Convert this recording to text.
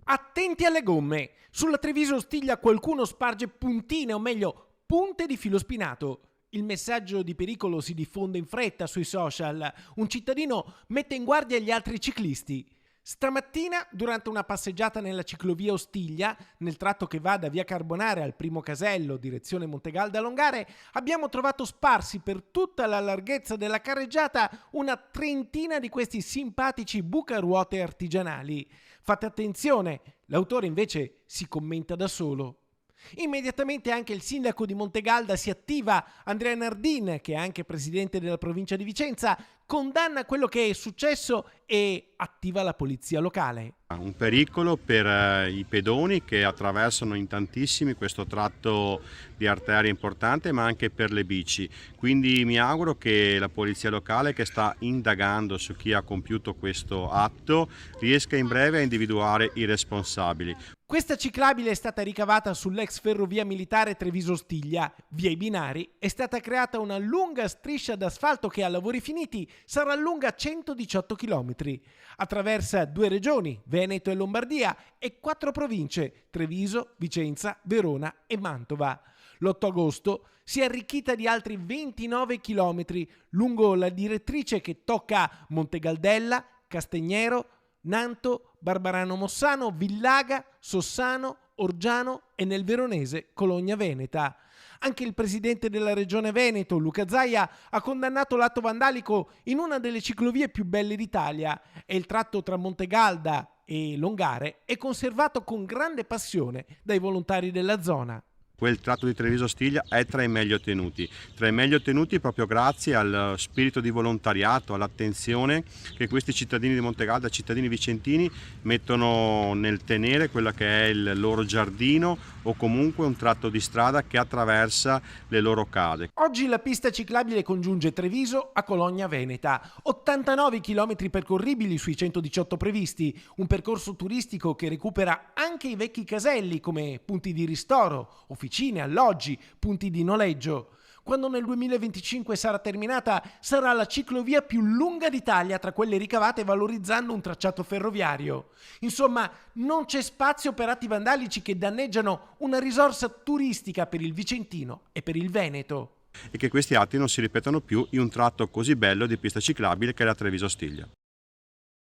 Attenti alle gomme! Sulla Treviso Stiglia qualcuno sparge puntine, o meglio, punte di filo spinato. Il messaggio di pericolo si diffonde in fretta sui social. Un cittadino mette in guardia gli altri ciclisti. Stamattina, durante una passeggiata nella ciclovia Ostiglia, nel tratto che va da via Carbonare al primo casello, direzione Montegalda Longare, abbiamo trovato sparsi per tutta la larghezza della carreggiata una trentina di questi simpatici bucaruote artigianali. Fate attenzione, l'autore invece si commenta da solo. Immediatamente anche il sindaco di Montegalda si attiva. Andrea Nardin, che è anche presidente della provincia di Vicenza, condanna quello che è successo e attiva la polizia locale. Un pericolo per i pedoni che attraversano in tantissimi questo tratto di arteria importante, ma anche per le bici. Quindi mi auguro che la polizia locale, che sta indagando su chi ha compiuto questo atto, riesca in breve a individuare i responsabili. Questa ciclabile è stata ricavata sull'ex ferrovia militare Treviso-Stiglia. Via i binari è stata creata una lunga striscia d'asfalto che a lavori finiti sarà lunga 118 km. Attraversa 2 regioni, Veneto e Lombardia, e 4 province, Treviso, Vicenza, Verona e Mantova. L'8 agosto si è arricchita di altri 29 km lungo la direttrice che tocca Montegaldella, Castignero, Nanto, Barbarano Mossano, Villaga, Sossano, Orgiano e nel veronese Cologna Veneta. Anche il presidente della regione Veneto, Luca Zaia, ha condannato l'atto vandalico in una delle ciclovie più belle d'Italia e il tratto tra Montegalda e Longare è conservato con grande passione dai volontari della zona. Quel tratto di Treviso Stiglia è tra i meglio tenuti proprio grazie al spirito di volontariato, all'attenzione che questi cittadini di Montegalda, cittadini vicentini, mettono nel tenere quello che è il loro giardino o comunque un tratto di strada che attraversa le loro case. Oggi la pista ciclabile congiunge Treviso a Cologna Veneta, 89 km percorribili sui 118 previsti, un percorso turistico che recupera anche i vecchi caselli come punti di ristoro, officine, alloggi, punti di noleggio. Quando nel 2025 sarà terminata, sarà la ciclovia più lunga d'Italia tra quelle ricavate valorizzando un tracciato ferroviario. Insomma, non c'è spazio per atti vandalici che danneggiano una risorsa turistica per il Vicentino e per il Veneto. E che questi atti non si ripetano più in un tratto così bello di pista ciclabile che è la Treviso Stiglia.